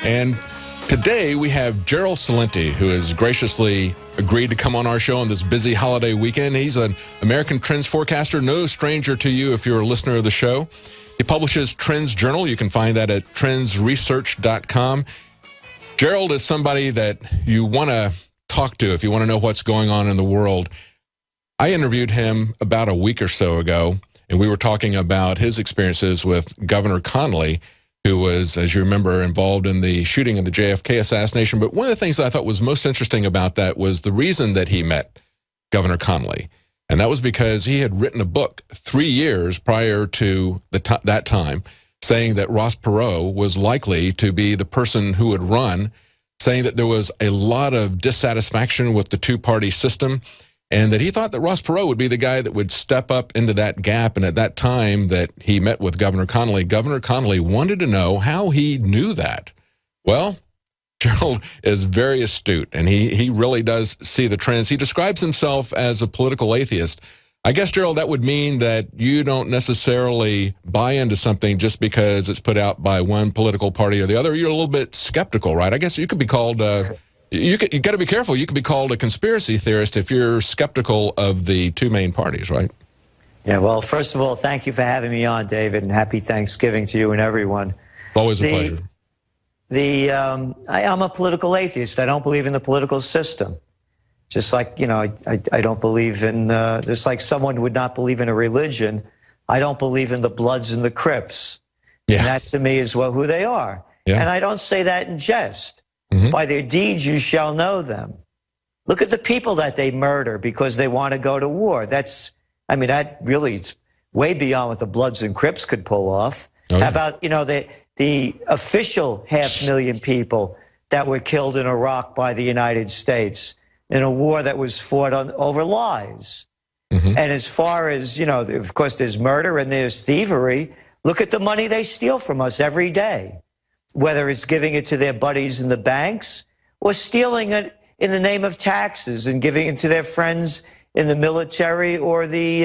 And today we have Gerald Celente, who has graciously agreed to come on our show on this busy holiday weekend. He's an American trends forecaster, no stranger to you if you're a listener of the show. He publishes TrendsJournal. You can find that at TrendsResearch.com. Gerald is somebody that you want to talk to if you want to know what's going on in the world. I interviewed him about a week or so ago, and we were talking about his experiences with Governor Connally, who was, as you remember, involved in the shooting of the JFK assassination. But one of the things that I thought was most interesting about that was the reason that he met Governor Connally. And that was because he had written a book 3 years prior to that time, saying that Ross Perot was likely to be the person who would run, saying that there was a lot of dissatisfaction with the two-party system, and that he thought that Ross Perot would be the guy that would step up into that gap. And at that time that he met with Governor Connally wanted to know how he knew that. Well, Gerald is very astute, and he really does see the trends. He describes himself as a political atheist. I guess, Gerald, that would mean that you don't necessarily buy into something just because it's put out by one political party or the other. You're a little bit skeptical, right? I guess you could be called, you got to be careful. You could be called a conspiracy theorist if you're skeptical of the two main parties, right? Yeah, well, first of all, thank you for having me on, David, and happy Thanksgiving to you and everyone. Always a pleasure. I'm a political atheist. I don't believe in the political system. Just like, you know, I don't believe in, just like someone would not believe in a religion, I don't believe in the Bloods and the Crips. Yeah. And that to me is who they are. Yeah. And I don't say that in jest. Mm-hmm. By their deeds you shall know them. Look at the people that they murder because they want to go to war. That's, I mean, that really is way beyond what the Bloods and Crips could pull off. Oh, yeah. How about, you know, the official 500,000 people that were killed in Iraq by the United States in a war that was fought over lies. Mm-hmm. And as far as, you know, of course, there's murder and there's thievery. Look at the money they steal from us every day, whether it's giving it to their buddies in the banks or stealing it in the name of taxes and giving it to their friends in the military or the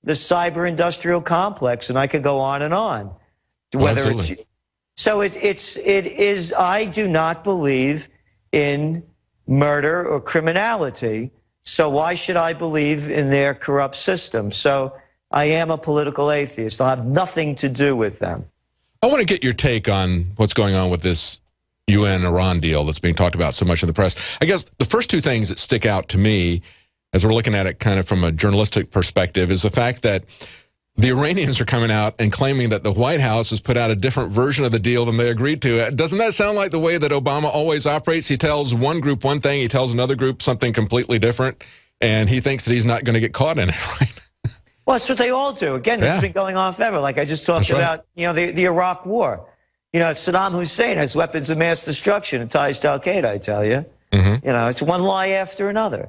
cyber-industrial complex. And I could go on and on. Whether it's, so it is, I do not believe in murder or criminality, so why should I believe in their corrupt system? So I am a political atheist. I'll have nothing to do with them. I want to get your take on what's going on with this UN-Iran deal that's being talked about so much in the press. I guess the first two things that stick out to me as we're looking at it kind of from a journalistic perspective is the fact that the Iranians are coming out and claiming that the White House has put out a different version of the deal than they agreed to. Doesn't that sound like the way that Obama always operates? He tells one group one thing, he tells another group something completely different, and he thinks that he's not going to get caught in it, right? Well, that's what they all do. Again, this has been going on forever. Like I just talked about, you know, the Iraq War. You know, Saddam Hussein has weapons of mass destruction and ties to Al-Qaeda, I tell you. Mm-hmm. You know, it's one lie after another.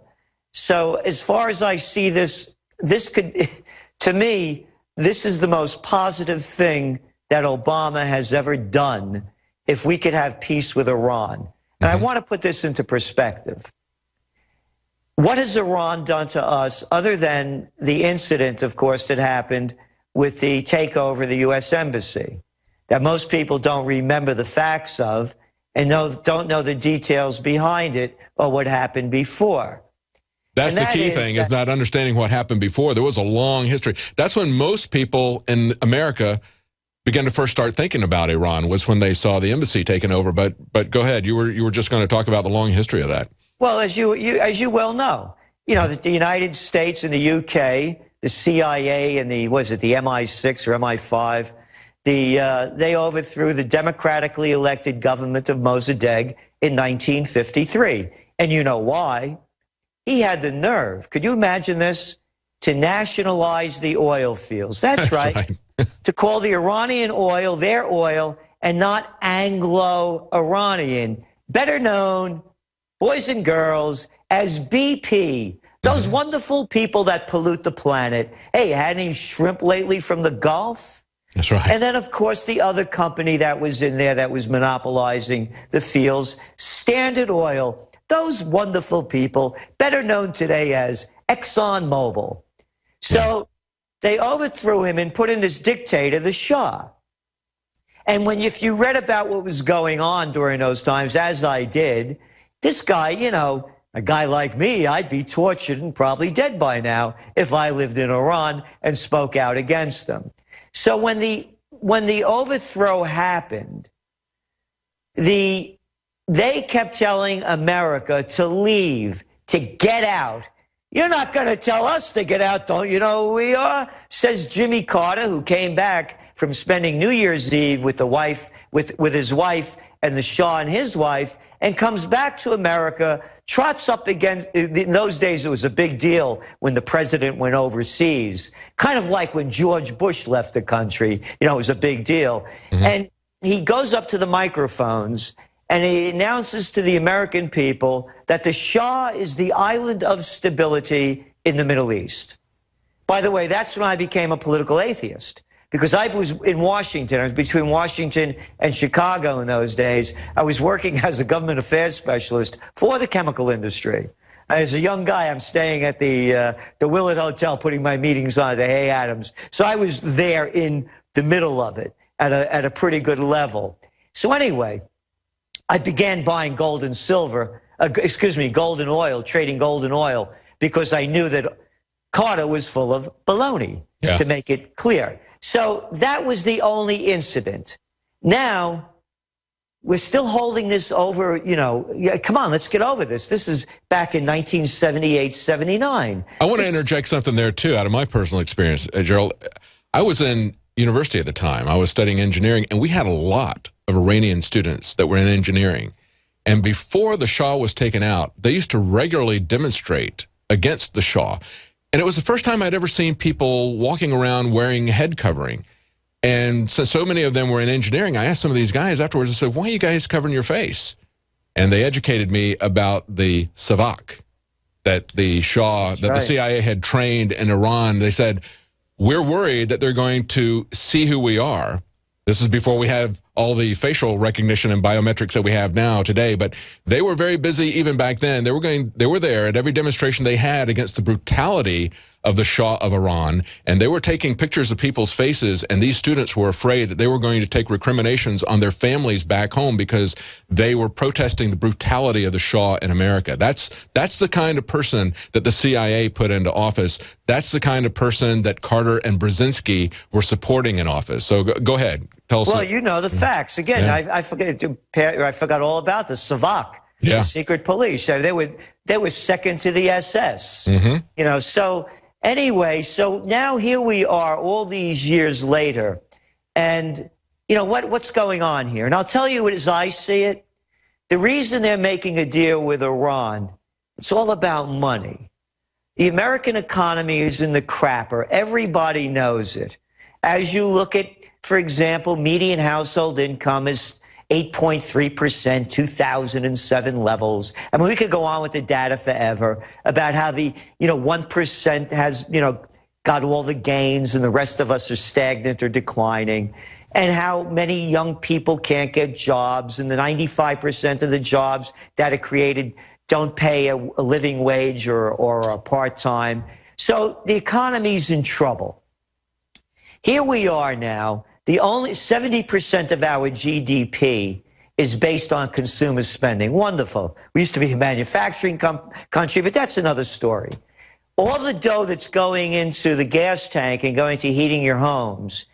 So as far as I see this could, to me, this is the most positive thing that Obama has ever done if we could have peace with Iran. And I want to put this into perspective. What has Iran done to us other than the incident, of course, that happened with the takeover of the U.S. Embassy that most people don't remember the facts of and don't know the details behind it or what happened before? That's the key thing, is not understanding what happened before. There was a long history. That's when most people in America began to first start thinking about Iran, was when they saw the embassy taken over. But go ahead. You were just going to talk about the long history of that. Well, as you well know, you know, the United States and the UK, the CIA and the MI6 or MI5, they overthrew the democratically elected government of Mossadegh in 1953. And you know why? He had the nerve, could you imagine this, to nationalize the oil fields. That's right. To call the Iranian oil their oil and not Anglo-Iranian, better known, boys and girls, as BP. Those wonderful people that pollute the planet. Hey, had any shrimp lately from the Gulf? That's right. And then, of course, the other company that was in there that was monopolizing the fields, Standard Oil. Those wonderful people, better known today as ExxonMobil. So they overthrew him and put in this dictator, the Shah. And if you read about what was going on during those times, as I did, this guy, you know, a guy like me, I'd be tortured and probably dead by now if I lived in Iran and spoke out against them. So when the overthrow happened, they kept telling America to leave, to get out. You're not going to tell us to get out, don't you know who we are? Says Jimmy Carter, who came back from spending New Year's Eve with his wife and the Shah and his wife, and comes back to America, trots up against, in those days it was a big deal when the president went overseas, kind of like when George Bush left the country, you know, it was a big deal. And he goes up to the microphones and he announces to the American people that the Shah is the island of stability in the Middle East. By the way, that's when I became a political atheist, because I was in Washington. I was between Washington and Chicago in those days. I was working as a government affairs specialist for the chemical industry. As a young guy, I'm staying at the Willard Hotel, putting my meetings on, the Hay Adams. So I was there in the middle of it at a pretty good level. So anyway, I began buying gold and silver, gold and oil, trading gold and oil, because I knew that Carter was full of baloney, to make it clear. So that was the only incident. Now, we're still holding this over, you know, come on, let's get over this. This is back in 1978, 79. I want to interject something there, too, out of my personal experience, Gerald. I was in university at the time. I was studying engineering, and we had a lot of Iranian students that were in engineering. And before the Shah was taken out, they used to regularly demonstrate against the Shah. And it was the first time I'd ever seen people walking around wearing head covering. And since so many of them were in engineering, I asked some of these guys afterwards, I said, why are you guys covering your face? And they educated me about the savak that the Shah, the CIA had trained in Iran. They said, we're worried that they're going to see who we are. This is before we have all the facial recognition and biometrics that we have now today, but they were very busy even back then. They were there at every demonstration they had against the brutality of the Shah of Iran, and they were taking pictures of people's faces, and these students were afraid that they were going to take recriminations on their families back home because they were protesting the brutality of the Shah in America. That's the kind of person that the CIA put into office. That's the kind of person that Carter and Brzezinski were supporting in office. So go ahead. Tell us. Well, you know the facts. Again, I forgot all about the Savak, the secret police. They were second to the SS. You know, so anyway, so now here we are all these years later, and you know what's going on here? And I'll tell you as I see it, the reason they're making a deal with Iran, it's all about money. The American economy is in the crapper. Everybody knows it. As you look at, for example, median household income is 8.3%, 2007 levels. I mean, we could go on with the data forever about how the, 1% has, got all the gains and the rest of us are stagnant or declining, and how many young people can't get jobs, and the 95% of the jobs that are created don't pay a living wage or a part-time. So the economy's in trouble. Here we are now. The only 70% of our GDP is based on consumer spending. Wonderful. We used to be a manufacturing country, but that's another story. All the dough that's going into the gas tank and going to heating your homes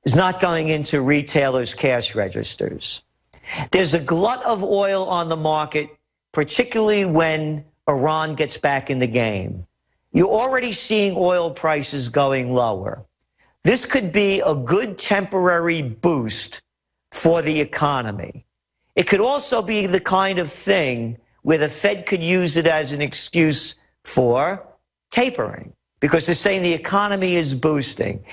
is not going into retailers' cash registers. There's a glut of oil on the market, particularly when Iran gets back in the game. You're already seeing oil prices going lower. This could be a good temporary boost for the economy. It could also be the kind of thing where the Fed could use it as an excuse for tapering, because they're saying the economy is boosting.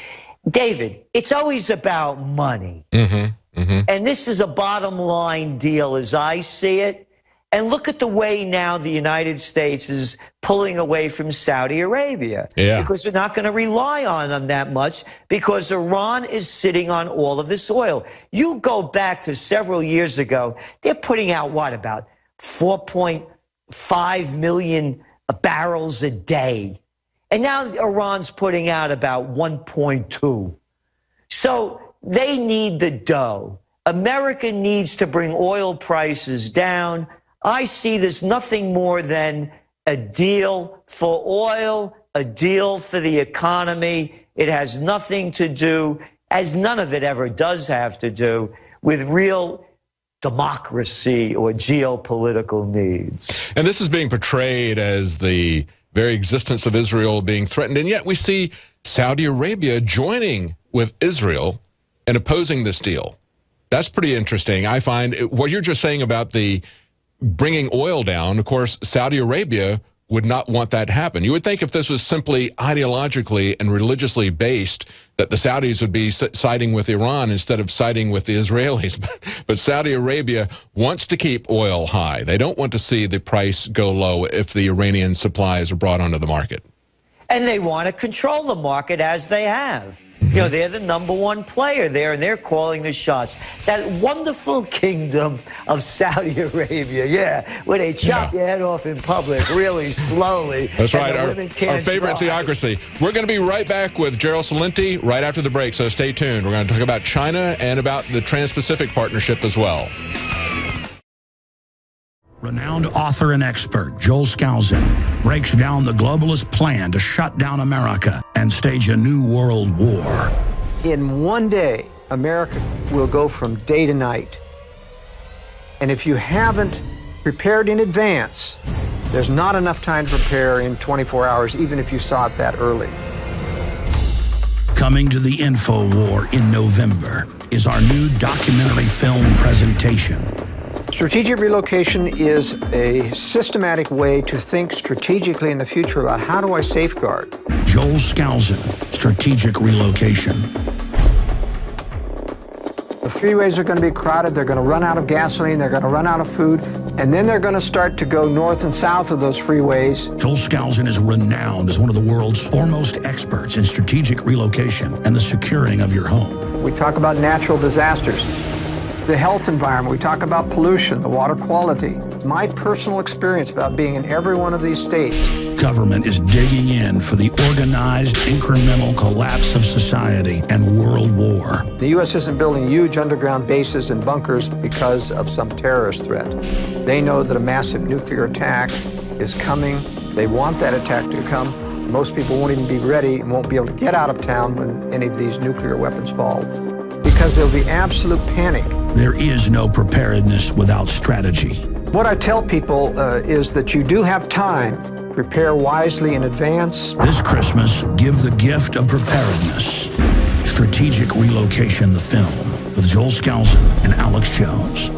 David, it's always about money. And this is a bottom line deal as I see it. And look at the way now the United States is pulling away from Saudi Arabia, because we're not going to rely on them that much, because Iran is sitting on all of this oil. You go back to several years ago, they're putting out, what, about 4.5 million barrels a day. And now Iran's putting out about 1.2. So they need the dough. America needs to bring oil prices down. I see this nothing more than a deal for oil, a deal for the economy. It has nothing to do, as none of it ever does have to do, with real democracy or geopolitical needs. And this is being portrayed as the very existence of Israel being threatened, and yet we see Saudi Arabia joining with Israel and opposing this deal. That's pretty interesting. I find what you're just saying about the bringing oil down, of course, Saudi Arabia would not want that to happen. You would think if this was simply ideologically and religiously based, that the Saudis would be siding with Iran instead of siding with the Israelis. But Saudi Arabia wants to keep oil high. They don't want to see the price go low if the Iranian supplies are brought onto the market. And they want to control the market as they have. You know, they're the #1 player there, and they're calling the shots. That wonderful kingdom of Saudi Arabia, yeah, where they chop your head off in public really slowly. That's right, our favorite theocracy. We're going to be right back with Gerald Celente right after the break, so stay tuned. We're going to talk about China and about the Trans-Pacific Partnership as well. Renowned author and expert Joel Celente breaks down the globalist plan to shut down America and stage a new world war. In one day, America will go from day to night. And if you haven't prepared in advance, there's not enough time to prepare in 24 hours, even if you saw it that early. Coming to the InfoWars in November is our new documentary film presentation. Strategic relocation is a systematic way to think strategically in the future about how do I safeguard. Joel Celente, Strategic Relocation. The freeways are going to be crowded, they're going to run out of gasoline, they're going to run out of food, and then they're going to start to go north and south of those freeways. Joel Celente is renowned as one of the world's foremost experts in strategic relocation and the securing of your home. We talk about natural disasters, the health environment, we talk about pollution, the water quality. My personal experience about being in every one of these states. Government is digging in for the organized, incremental collapse of society and world war. The U.S. isn't building huge underground bases and bunkers because of some terrorist threat. They know that a massive nuclear attack is coming. They want that attack to come. Most people won't even be ready and won't be able to get out of town when any of these nuclear weapons fall, because there'll be absolute panic. There is no preparedness without strategy. What I tell people is that you do have time. Prepare wisely in advance. This Christmas, give the gift of preparedness. Strategic Relocation, the film, with Joel Celente and Alex Jones.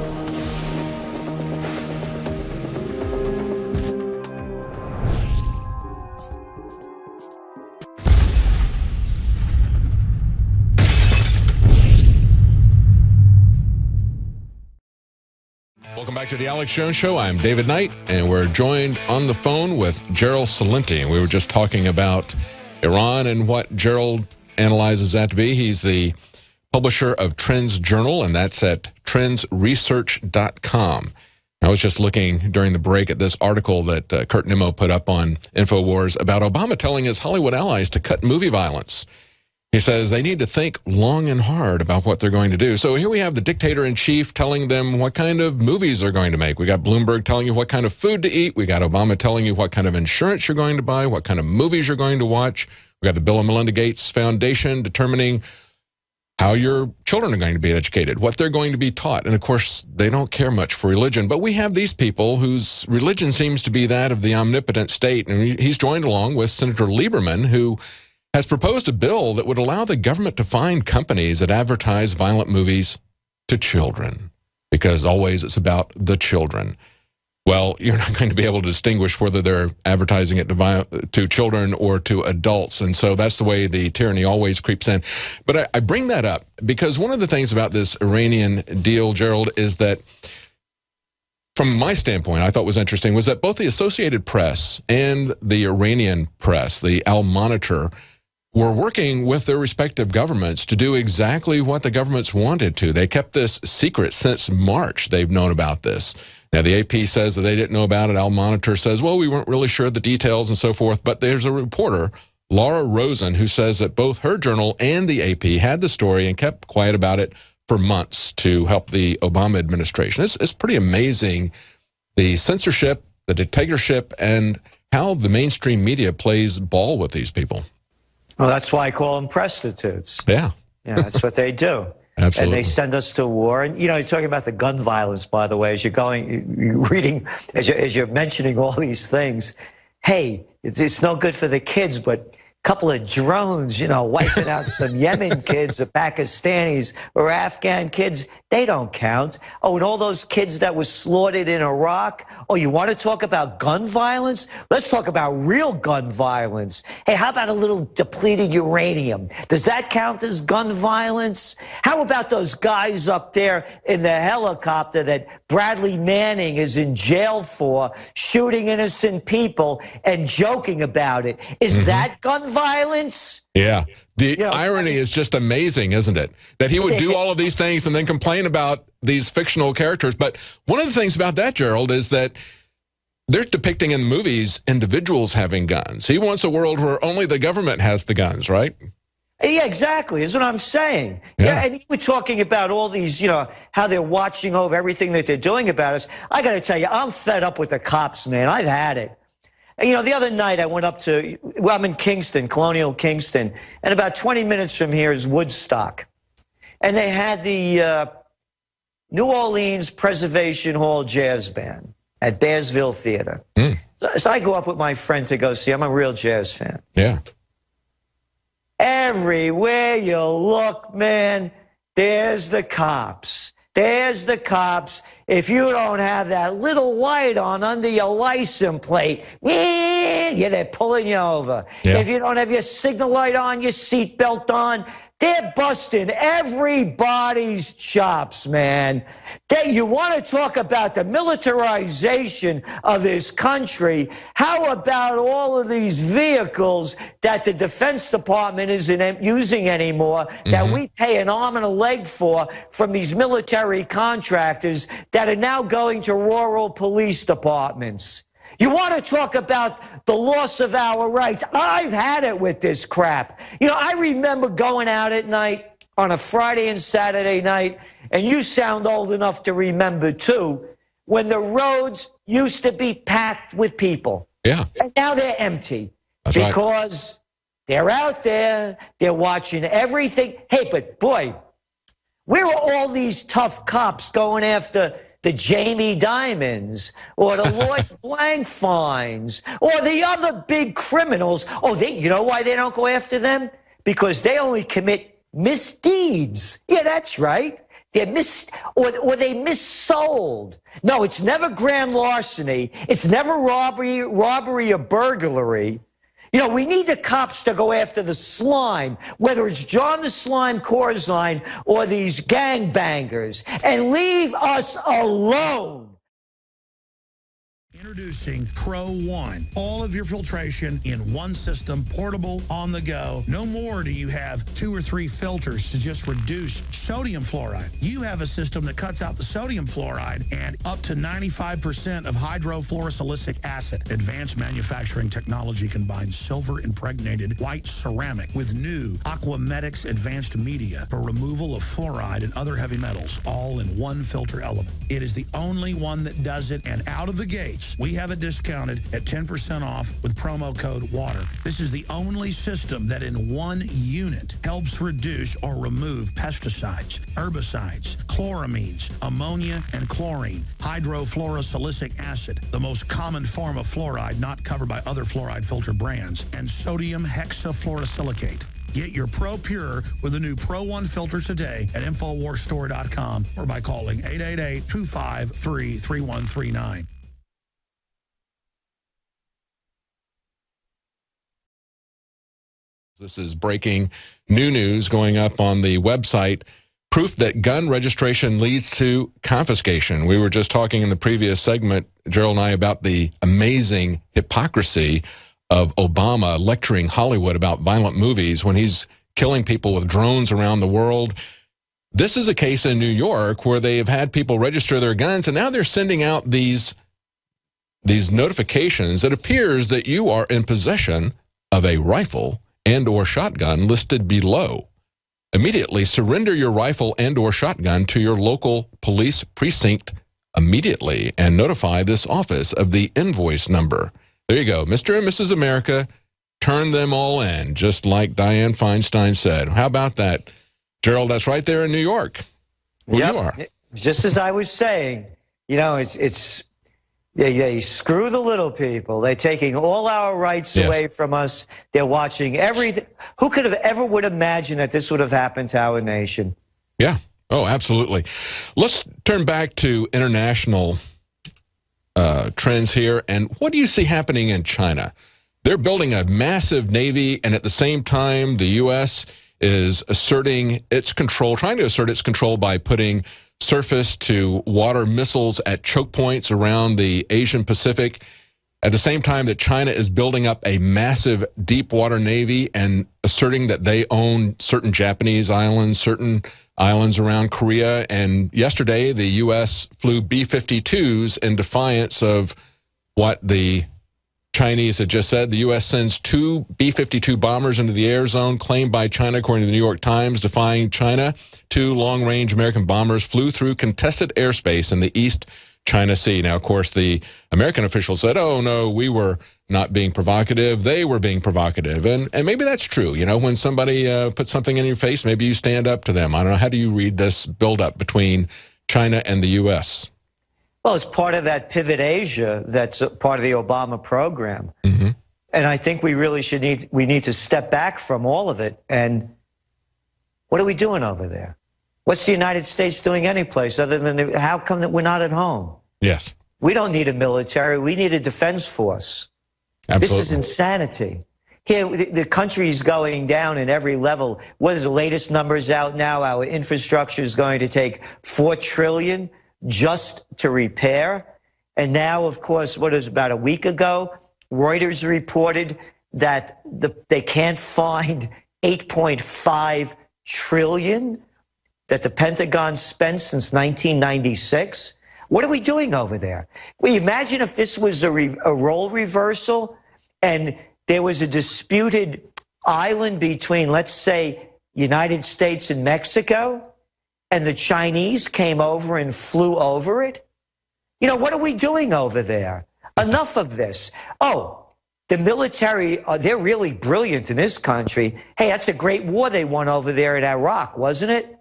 Welcome back to the Alex Jones Show. I'm David Knight, and we're joined on the phone with Gerald Celente. We were just talking about Iran and what Gerald analyzes that to be. He's the publisher of TrendsJournal, and that's at TrendsResearch.com. I was just looking during the break at this article that Kurt Nimmo put up on InfoWars about Obama telling his Hollywood allies to cut movie violence. He says they need to think long and hard about what they're going to do. So here we have the dictator-in-chief telling them what kind of movies they're going to make. We got Bloomberg telling you what kind of food to eat. We got Obama telling you what kind of insurance you're going to buy, what kind of movies you're going to watch. We got the Bill and Melinda Gates Foundation determining how your children are going to be educated, what they're going to be taught. And, of course, they don't care much for religion. But we have these people whose religion seems to be that of the omnipotent state. And he's joined along with Senator Lieberman, who has proposed a bill that would allow the government to fine companies that advertise violent movies to children, because always it's about the children. Well, you're not going to be able to distinguish whether they're advertising it to children or to adults, and so that's the way the tyranny always creeps in. But I bring that up because one of the things about this Iranian deal, Gerald, is that from my standpoint, I thought was interesting was that both the Associated Press and the Iranian press, the Al Monitor, were working with their respective governments to do exactly what the governments wanted to. They kept this secret since March. They've known about this. Now, the AP says that they didn't know about it. Al Monitor says, well, we weren't really sure of the details and so forth. But there's a reporter, Laura Rosen, who says that both her journal and the AP had the story and kept quiet about it for months to help the Obama administration. It's pretty amazing, the censorship, the dictatorship, and how the mainstream media plays ball with these people. Well, that's why I call them prostitutes. Yeah. Yeah, that's what they do. Absolutely. And they send us to war. And, you know, you're talking about the gun violence, by the way, as you're reading, as you're mentioning all these things. Hey, it's no good for the kids, but a couple of drones, you know, wiping out some Yemen kids or Pakistanis or Afghan kids, they don't count. Oh, and all those kids that were slaughtered in Iraq. Oh, you want to talk about gun violence? Let's talk about real gun violence. Hey, how about a little depleted uranium? Does that count as gun violence? How about those guys up there in the helicopter that Bradley Manning is in jail for, shooting innocent people and joking about it? Is that gun violence? Yeah. The irony is just amazing, isn't it? That he would do all of these things and then complain about these fictional characters. But one of the things about that, Gerald, is that they're depicting in movies individuals having guns. He wants a world where only the government has the guns, right? Yeah, exactly. Is what I'm saying. Yeah, and you were talking about all these, you know, how they're watching over everything that they're doing about us. I got to tell you, I'm fed up with the cops, man. I've had it. You know, the other night I went up to, well, I'm in Kingston, Colonial Kingston, and about 20 minutes from here is Woodstock. And they had the New Orleans Preservation Hall Jazz Band at Bearsville Theater. So I go up with my friend to go see. I'm a real jazz fan. Yeah. Everywhere you look, man, there's the cops. There's the cops. If you don't have that little light on under your license plate, yeah, they're pulling you over. Yeah. If you don't have your signal light on, your seatbelt on, they're busting everybody's chops, man. You want to talk about the militarization of this country? How about all of these vehicles that the Defense Department isn't using anymore, that we pay an arm and a leg for from these military contractors that are now going to rural police departments? You want to talk about the loss of our rights? I've had it with this crap. You know, I remember going out at night on a Friday and Saturday night, and you sound old enough to remember too, when the roads used to be packed with people. Yeah. And now they're empty. That's because they're out there, they're watching everything. Hey, but boy, where are all these tough cops going after the Jamie Dimons or the Lloyd Blankfeins or the other big criminals? Oh, you know why they don't go after them? Because they only commit misdeeds. Yeah, that's right. They're or they missold. No, it's never grand larceny. It's never robbery or burglary. You know, we need the cops to go after the slime, whether it's John the Slime Corzine or these gangbangers, and leave us alone. Introducing Pro One. All of your filtration in one system, portable, on the go. No more do you have 2 or 3 filters to just reduce sodium fluoride. You have a system that cuts out the sodium fluoride and up to 95% of hydrofluorosilicic acid. Advanced manufacturing technology combines silver-impregnated white ceramic with new Aquamedics advanced media for removal of fluoride and other heavy metals, all in one filter element. It is the only one that does it, and out of the gates, we have it discounted at 10% off with promo code WATER. This is the only system that in one unit helps reduce or remove pesticides, herbicides, chloramines, ammonia, and chlorine, hydrofluorosilicic acid, the most common form of fluoride not covered by other fluoride filter brands, and sodium hexafluorosilicate. Get your Pro Pure with the new Pro One filter today at InfoWarsStore.com or by calling 888-253-3139. This is breaking new news going up on the website. Proof that gun registration leads to confiscation. We were just talking in the previous segment, Gerald and I, about the amazing hypocrisy of Obama lecturing Hollywood about violent movies when he's killing people with drones around the world. This is a case in New York where they have had people register their guns, and now they're sending out these notifications. It appears that you are in possession of a rifle and or shotgun listed below. Immediately surrender your rifle and or shotgun to your local police precinct immediately and notify this office of the invoice number. There you go. Mr. and Mrs. America, turn them all in, just like Dianne Feinstein said. How about that, Gerald? That's right there in New York, where you are. Just as I was saying, you know, you screw the little people. They're taking all our rights away from us. They're watching everything. Who could have ever would imagine that this would have happened to our nation? Yeah. Oh, absolutely. Let's turn back to international trends here. And what do you see happening in China? They're building a massive navy, and at the same time, the U.S. is asserting its control, trying to assert its control by putting surface-to-water missiles at choke points around the Asian Pacific. At the same time that China is building up a massive deep-water navy and asserting that they own certain Japanese islands, certain islands around Korea. And yesterday, the U.S. flew B-52s in defiance of what the Chinese had just said. The U.S. sends 2 B-52 bombers into the air zone claimed by China, according to the New York Times, defying China. 2 long-range American bombers flew through contested airspace in the East China Sea. Now, of course, the American officials said, oh, no, we were not being provocative. They were being provocative. And maybe that's true. You know, when somebody puts something in your face, maybe you stand up to them. I don't know. How do you read this buildup between China and the U.S.? Well, it's part of that Pivot Asia that's part of the Obama program. Mm-hmm. And I think we really we need to step back from all of it. And what are we doing over there? What's the United States doing anyplace other than how come that we're not at home? Yes. We don't need a military. We need a defense force. Absolutely. This is insanity. Here, the country is going down in every level. What is the latest numbers out now? Our infrastructure is going to take $4 trillion just to repair. And now, of course, what is about a week ago, Reuters reported that they can't find $8.5 trillion that the Pentagon spent since 1996. What are we doing over there? Well, imagine if this was a role reversal and there was a disputed island between, let's say, United States and Mexico, and the Chinese came over and flew over it. You know, what are we doing over there? Enough of this. Oh, the military, they're really brilliant in this country. Hey, that's a great war they won over there in Iraq, wasn't it?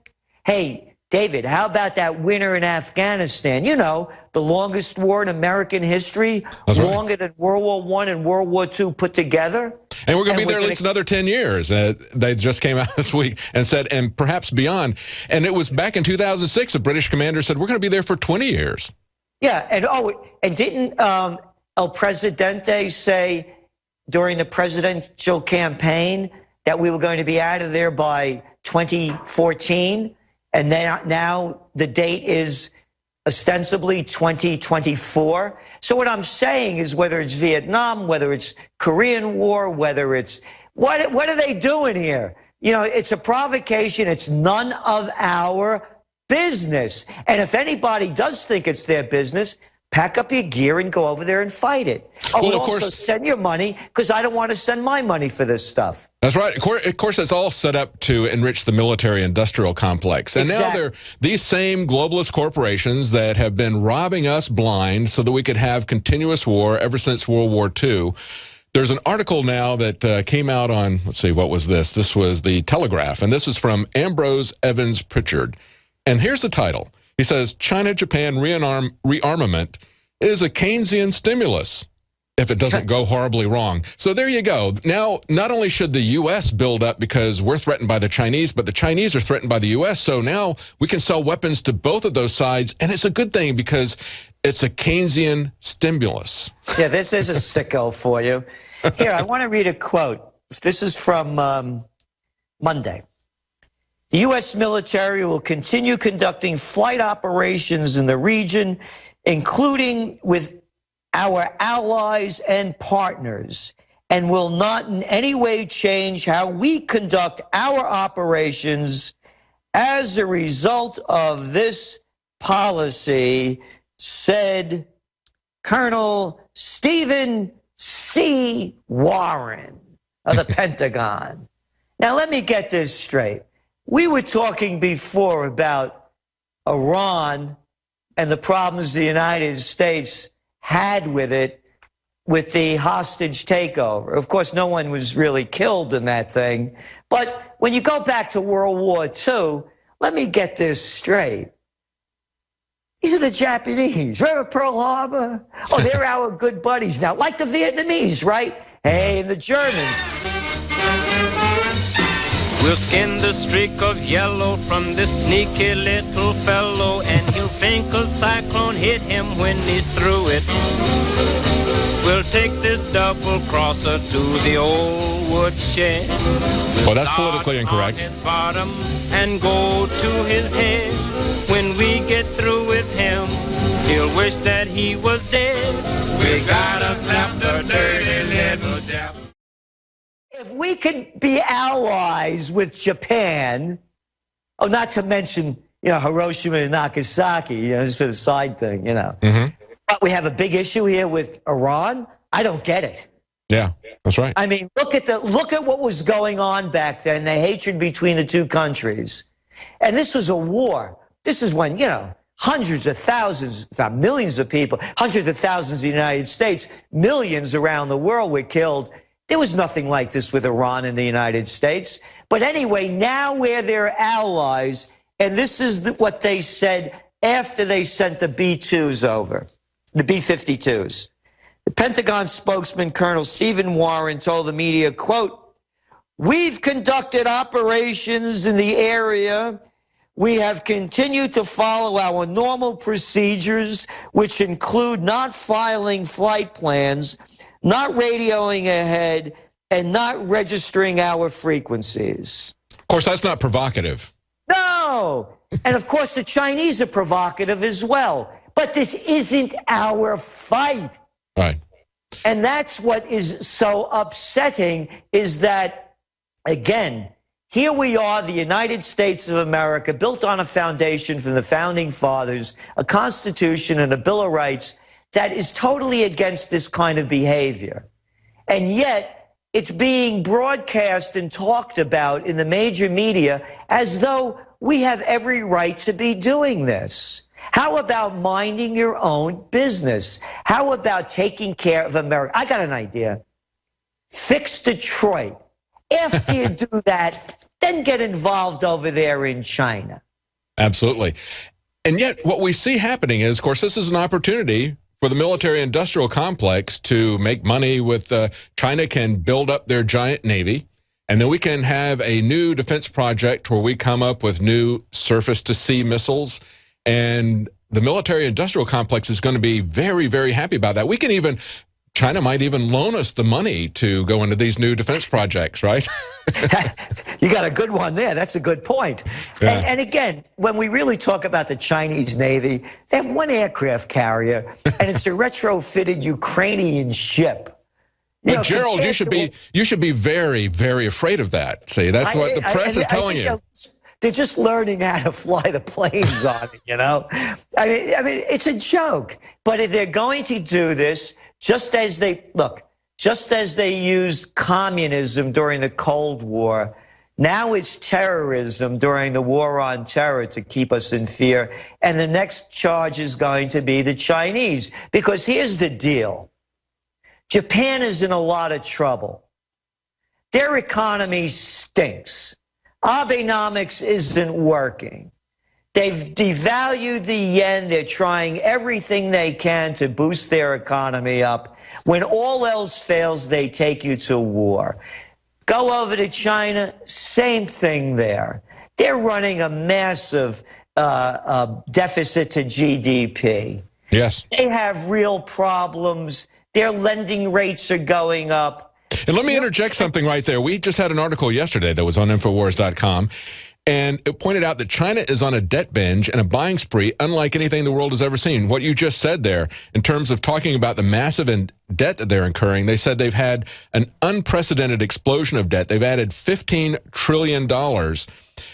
Hey, David, how about that winter in Afghanistan? You know, the longest war in American history, longer than World War I and World War II put together. And we're going to be there at least another 10 years. They just came out this week and said, and perhaps beyond. And it was back in 2006, a British commander said, we're going to be there for 20 years. Yeah, and didn't El Presidente say during the presidential campaign that we were going to be out of there by 2014? And now the date is ostensibly 2024. So what I'm saying is whether it's Vietnam, whether it's Korean War, whether it's what are they doing here? You know, it's a provocation. It's none of our business. And if anybody does think it's their business, pack up your gear and go over there and fight it. Oh, well, and also send your money, because I don't want to send my money for this stuff. That's right. Of course, it's all set up to enrich the military-industrial complex. And now they're these same globalist corporations that have been robbing us blind so that we could have continuous war ever since World War II. There's an article now that came out on, let's see, what was this? This was the Telegraph, and this is from Ambrose Evans Pritchard. And here's the title. He says, China-Japan rearmament is a Keynesian stimulus if it doesn't go horribly wrong. So there you go. Now, not only should the U.S. build up because we're threatened by the Chinese, but the Chinese are threatened by the U.S. So now we can sell weapons to both of those sides. And it's a good thing because it's a Keynesian stimulus. Yeah, this is a sicko for you. Here, I want to read a quote. This is from Monday. The U.S. military will continue conducting flight operations in the region, including with our allies and partners, and will not in any way change how we conduct our operations as a result of this policy, said Colonel Stephen C. Warren of the Pentagon. Now, let me get this straight. We were talking before about Iran and the problems the United States had with it, with the hostage takeover. Of course, no one was really killed in that thing. But when you go back to World War II, let me get this straight. These are the Japanese. Remember Pearl Harbor? Oh, they're our good buddies now. Like the Vietnamese, right? Hey, and the Germans. We'll skin the streak of yellow from this sneaky little fellow, and he'll think a cyclone hit him when he's through it. We'll take this double crosser to the old woodshed. Well, that's politically incorrect. His bottom and go to his head. When we get through with him, he'll wish that he was dead. We gotta slap the dirty little devil. If we could be allies with Japan, oh, not to mention, Hiroshima and Nagasaki, just for the side thing, But we have a big issue here with Iran. I don't get it. Yeah, that's right. I memean, look at what was going on back then, the hatred between the two countries. And this was a war. This is when, hundreds of thousands, if not millions of people, hundreds of thousands in the United States, millions around the world were killed. There was nothing like this with Iran in the United States. But anyway, now we're their allies, and this is what they said after they sent the B-2s over, the B-52s. The Pentagon spokesman, Colonel Stephen Warren, told the media, quote, "We've conducted operations in the area. We have continued to follow our normal procedures, which include not filing flight plans, not radioing ahead, and not registering our frequencies." Of course, that's not provocative. No! And of course, the Chinese are provocative as well. But this isn't our fight. Right. And that's what is so upsetting, is that, again, here we are, the United States of America, built on a foundation from the Founding Fathers, a Constitution and a Bill of Rights that is totally against this kind of behavior. And yet, it's being broadcast and talked about in the major media as though we have every right to be doing this. How about minding your own business? How about taking care of America? I got an idea. Fix Detroit. After you do that, then get involved over there in China. Absolutely. And yet what we see happening is, of course, this is an opportunity for the military-industrial complex to make money with China can build up their giant navy, and then we can have a new defense project where we come up with new surface-to-sea missiles, and the military-industrial complex is going to be very, very happy about that. We can even, China might even loan us the money to go into these new defense projects, right? You got a good one there. That's a good point. Yeah. And again, when we really talk about the Chinese Navy, they have one aircraft carrier, and it's a retrofitted Ukrainian ship. But Gerald, you should be very, very afraid of that. See, that's what the press is telling you. They're just learning how to fly the planes on it, I mean, it's a joke. But if they're going to do this, just as they used communism during the Cold War, now it's terrorism during the war on terror to keep us in fear. And the next charge is going to be the Chinese. Because here's the deal. Japan is in a lot of trouble. Their economy stinks. Abenomics isn't working. They've devalued the yen. They're trying everything they can to boost their economy up. When all else fails, they take you to war. Go over to China, same thing there. They're running a massive deficit to GDP. Yes. They have real problems. Their lending rates are going up. And let me interject something right there. We just had an article yesterday that was on InfoWars.com, and it pointed out that China is on a debt binge and a buying spree unlike anything the world has ever seen. What you just said there, in terms of talking about the massive debt that they're incurring, they said they've had an unprecedented explosion of debt. They've added $15 trillion.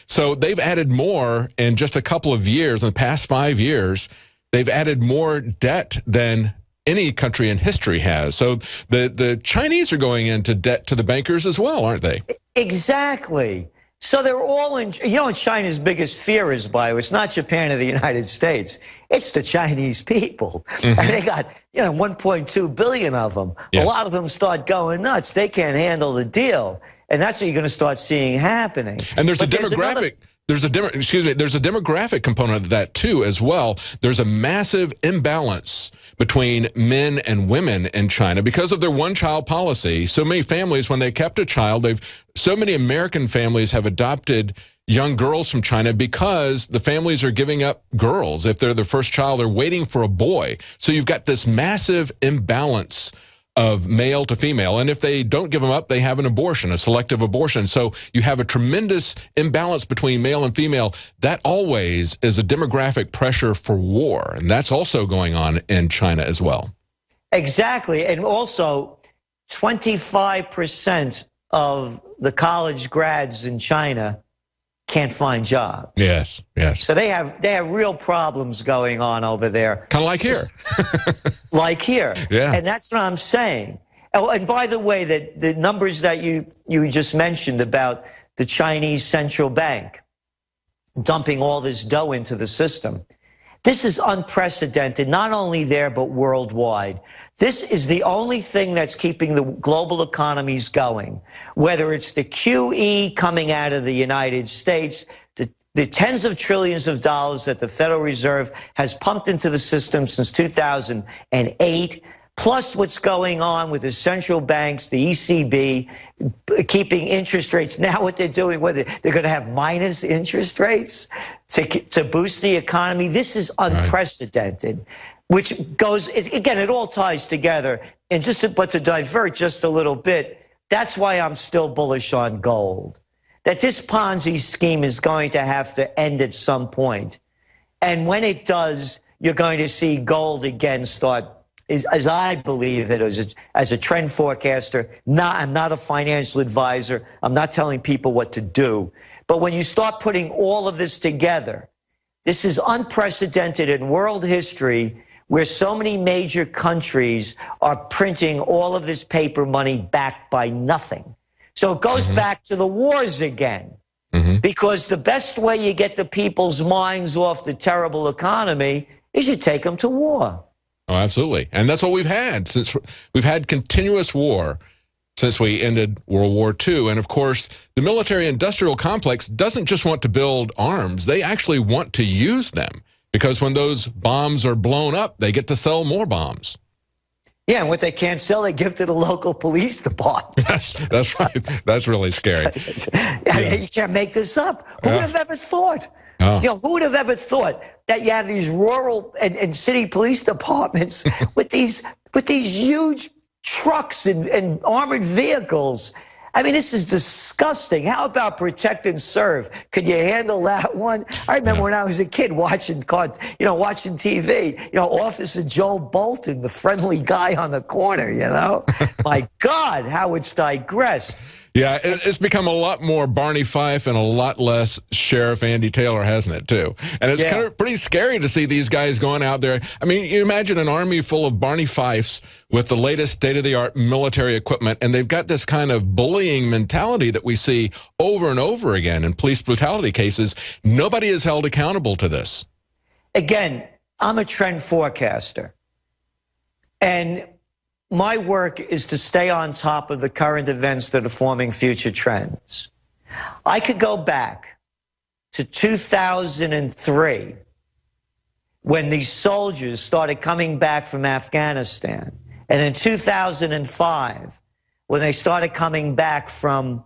So they've added more in just a couple of years, in the past 5 years. They've added more debt than any country in history has. So the Chinese are going into debt to the bankers as well, aren't they? Exactly. So they're all in, you know what China's biggest fear is, by it's not Japan or the United States. It's the Chinese people. And they got, 1.2 billion of them. Yes. A lot of them start going nuts. They can't handle the deal. And that's what you're going to start seeing happening. And there's a demographic. There's a demographic component of that too, as well. There's a massive imbalance between men and women in China because of their one-child policy. So many families, when they kept a child, so many American families have adopted young girls from China because the families are giving up girls. If they're the first child, they're waiting for a boy. So you've got this massive imbalance of male to female. And if they don't give them up, they have an abortion, a selective abortion. So you have a tremendous imbalance between male and female. That always is a demographic pressure for war. And that's also going on in China as well. Exactly. And also 25% of the college grads in China can't find jobs. Yes, yes. So they have real problems going on over there. Kind of like here. Like here. Yeah. And that's what I'm saying. Oh, and by the way, that the numbers that you just mentioned about the Chinese central bank dumping all this dough into the system, this is unprecedented, not only there, but worldwide. This is the only thing that's keeping the global economies going, whether it's the QE coming out of the United States, the tens of trillions of dollars that the Federal Reserve has pumped into the system since 2008, plus what's going on with the central banks, the ECB, keeping interest rates. Now what they're doing, whether they're going to have minus interest rates to boost the economy. This is unprecedented. Right. Which goes, again, it all ties together. And but to divert just a little bit, that's why I'm still bullish on gold. That this Ponzi scheme is going to have to end at some point. And when it does, you're going to see gold again start, as I believe it, as a trend forecaster. I'm not a financial advisor. I'm not telling people what to do. But when you start putting all of this together, this is unprecedented in world history, where so many major countries are printing all of this paper money backed by nothing. So it goes back to the wars again, because the best way you get the people's minds off the terrible economy is you take them to war. Oh, absolutely. And that's what we've had since we've had continuous war since we ended World War II. And of course, the military-industrial complex doesn't just want to build arms. They actually want to use them. Because when those bombs are blown up, they get to sell more bombs. Yeah, and what they can't sell, they give to the local police department. That's right. That's really scary. You can't make this up. Who would have ever thought? Oh. Who would have ever thought that you have these rural and city police departments with these huge trucks and armored vehicles? I mean, this is disgusting. How about protect and serve? Could you handle that one? I remember when I was a kid watching TV, Officer Joe Bolton, the friendly guy on the corner, My God, how it's digressed. Yeah, it's become a lot more Barney Fife and a lot less Sheriff Andy Taylor, hasn't it, too? And it's kind of pretty scary to see these guys going out there. I mean, you imagine an army full of Barney Fifes with the latest state-of-the-art military equipment, and they've got this kind of bullying mentality that we see over and over again in police brutality cases. Nobody is held accountable to this. Again, I'm a trend forecaster. And my work is to stay on top of the current events that are forming future trends. I could go back to 2003 when these soldiers started coming back from Afghanistan, and in 2005 when they started coming back from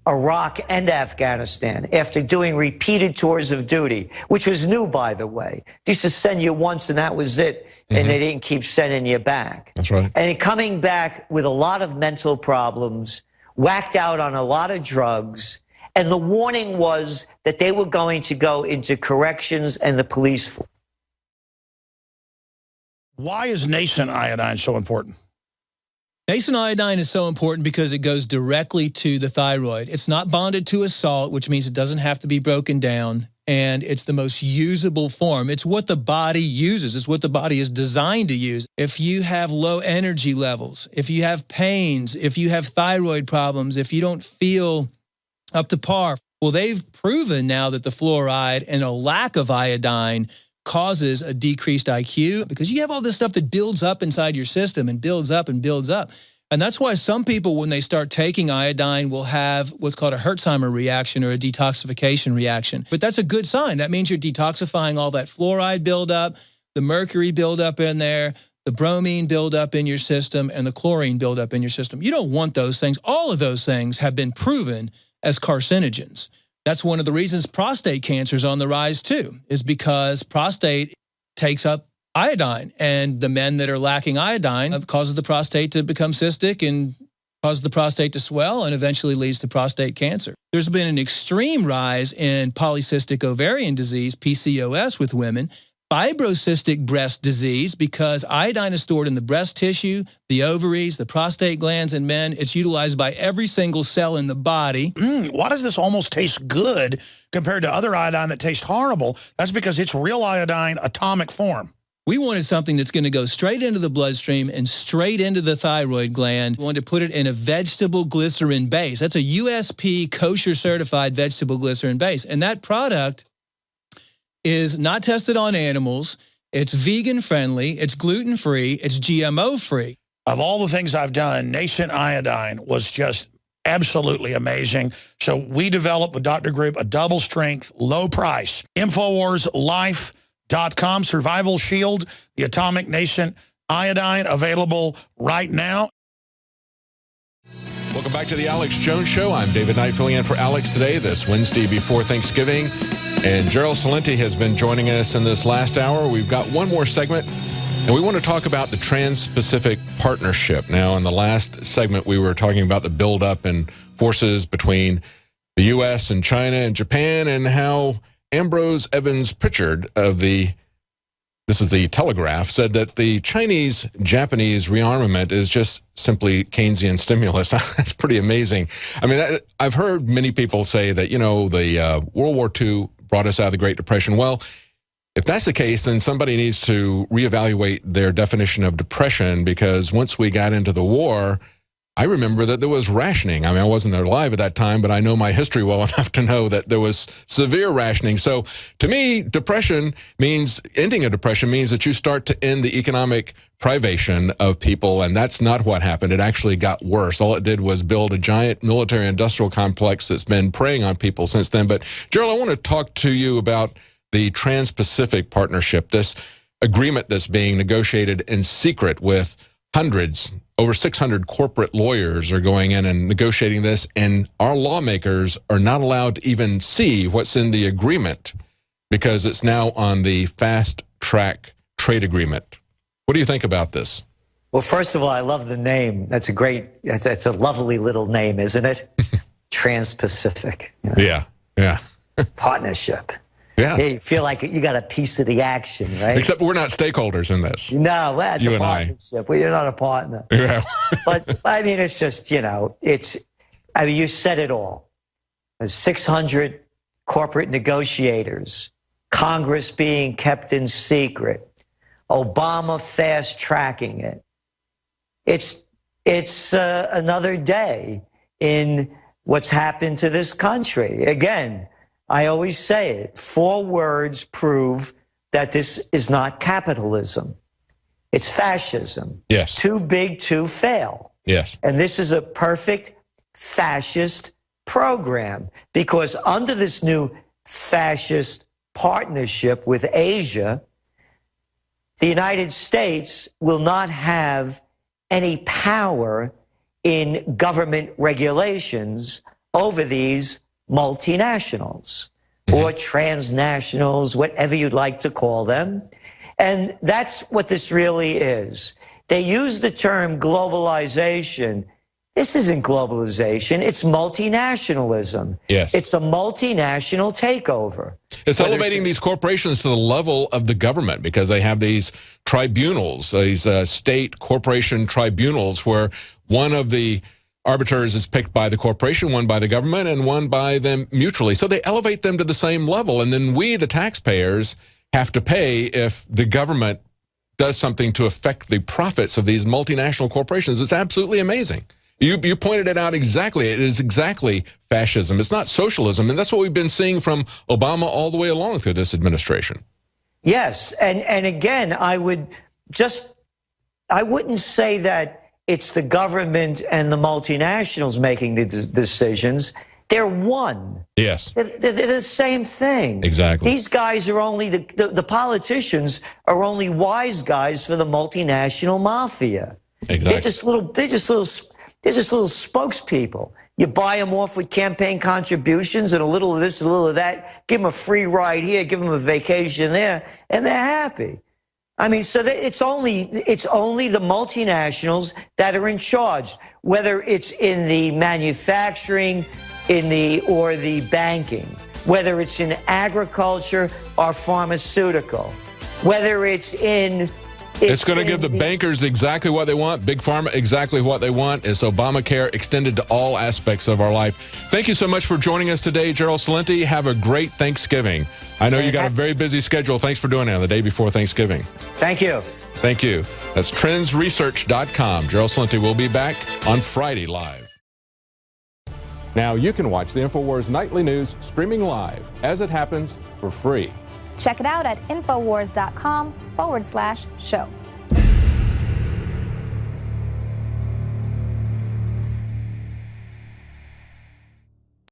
Iraq and Afghanistan after doing repeated tours of duty, which was new, by the way. They used to send you once and that was it, and they didn't keep sending you back. That's right. And coming back with a lot of mental problems, whacked out on a lot of drugs, and the warning was that they were going to go into corrections and the police force. Why is nascent iodine so important? Nascent iodine is so important because it goes directly to the thyroid. It's not bonded to a salt, which means it doesn't have to be broken down, and it's the most usable form. It's what the body uses. It's what the body is designed to use. If you have low energy levels, if you have pains, if you have thyroid problems, if you don't feel up to par, Well, they've proven now that the fluoride and a lack of iodine causes a decreased IQ because you have all this stuff that builds up inside your system and builds up and builds up. And that's why some people, when they start taking iodine, will have what's called a Herxheimer reaction or a detoxification reaction. But that's a good sign. That means you're detoxifying all that fluoride buildup, the mercury buildup in there, the bromine buildup in your system, and the chlorine buildup in your system. You don't want those things. All of those things have been proven as carcinogens. That's one of the reasons prostate cancer is on the rise too, is because prostate takes up iodine, and the men that are lacking iodine causes the prostate to become cystic and causes the prostate to swell and eventually leads to prostate cancer. There's been an extreme rise in polycystic ovarian disease, PCOS, with women, fibrocystic breast disease, because iodine is stored in the breast tissue, the ovaries, the prostate glands in men. It's utilized by every single cell in the body. Why does this almost taste good compared to other iodine that tastes horrible? That's because it's real iodine atomic form. We wanted something that's going to go straight into the bloodstream and straight into the thyroid gland. We wanted to put it in a vegetable glycerin base. That's a USP kosher certified vegetable glycerin base. And that product is not tested on animals. It's vegan friendly. It's gluten free. It's GMO free. Of all the things I've done, Nascent iodine was just absolutely amazing. So we developed with Dr. Group a double strength, low price, InfoWarsLife.com Survival Shield, the Atomic Nascent iodine, available right now. Welcome back to the Alex Jones Show. I'm David Knight filling in for Alex today, this Wednesday before Thanksgiving. And Gerald Celente has been joining us in this last hour. We've got one more segment, and we want to talk about the Trans-Pacific Partnership. Now, in the last segment, we were talking about the buildup and forces between the U.S. and China and Japan, and how Ambrose Evans Pritchard of the Telegraph said that the Chinese-Japanese rearmament is just simply Keynesian stimulus. That's pretty amazing. I mean, I've heard many people say that, you know, the World War II brought us out of the Great Depression. Well, if that's the case, then somebody needs to reevaluate their definition of depression, because once we got into the war, I remember that there was rationing. I mean, I wasn't alive at that time, but I know my history well enough to know that there was severe rationing. So to me, depression means, ending a depression means that you start to end the economic privation of people, and that's not what happened. It actually got worse. All it did was build a giant military-industrial complex that's been preying on people since then. But Gerald, I want to talk to you about the Trans-Pacific Partnership, this agreement that's being negotiated in secret with hundreds, over 600 corporate lawyers are going in and negotiating this, and our lawmakers are not allowed to even see what's in the agreement because it's now on the fast-track trade agreement. What do you think about this? Well, first of all, I love the name. That's a great, it's a lovely little name, isn't it? Trans-Pacific. You know? Yeah. Partnership. Yeah. You feel like you got a piece of the action, right? Except we're not stakeholders in this. No, that's you a and partnership. Well, you're not a partner. Yeah. But, I mean, it's just, you know, I mean, you said it all. There's 600 corporate negotiators, Congress being kept in secret, Obama fast-tracking it. It's another day in what's happened to this country. Again, I always say it, 4 words prove that this is not capitalism. It's fascism. Yes. Too big to fail. Yes. And this is a perfect fascist program, because under this new fascist partnership with Asia, the United States will not have any power in government regulations over these multinationals or transnationals, whatever you'd like to call them. And that's what this really is. They use the term globalization. This isn't globalization. It's multinationalism. Yes. It's a multinational takeover. It's elevating these corporations to the level of the government, because they have these tribunals, these state corporation tribunals, where one of the arbiters is picked by the corporation, one by the government, and one by them mutually. So they elevate them to the same level. And then we, the taxpayers, have to pay if the government does something to affect the profits of these multinational corporations. It's absolutely amazing. You pointed it out exactly. It is exactly fascism. It's not socialism, and that's what we've been seeing from Obama all the way along through this administration. Yes, and again, I wouldn't say that it's the government and the multinationals making the decisions. They're one. Yes. They're the same thing. Exactly. These guys are only, the politicians are only wise guys for the multinational mafia. Exactly. They're just little spokespeople. You buy them off with campaign contributions and a little of this, a little of that, give them a free ride here, give them a vacation there, and they're happy. I mean, so it's only the multinationals that are in charge, whether it's in the manufacturing, or the banking, whether it's in agriculture or pharmaceutical, whether it's in. It's going to give the bankers exactly what they want, Big Pharma exactly what they want. It's Obamacare extended to all aspects of our life. Thank you so much for joining us today, Gerald Celente. Have a great Thanksgiving. I know you got a very busy schedule. Thanks for doing it on the day before Thanksgiving. Thank you. Thank you. That's TrendsResearch.com. Gerald Celente will be back on Friday live. Now you can watch the InfoWars Nightly News streaming live as it happens for free. Check it out at InfoWars.com/show.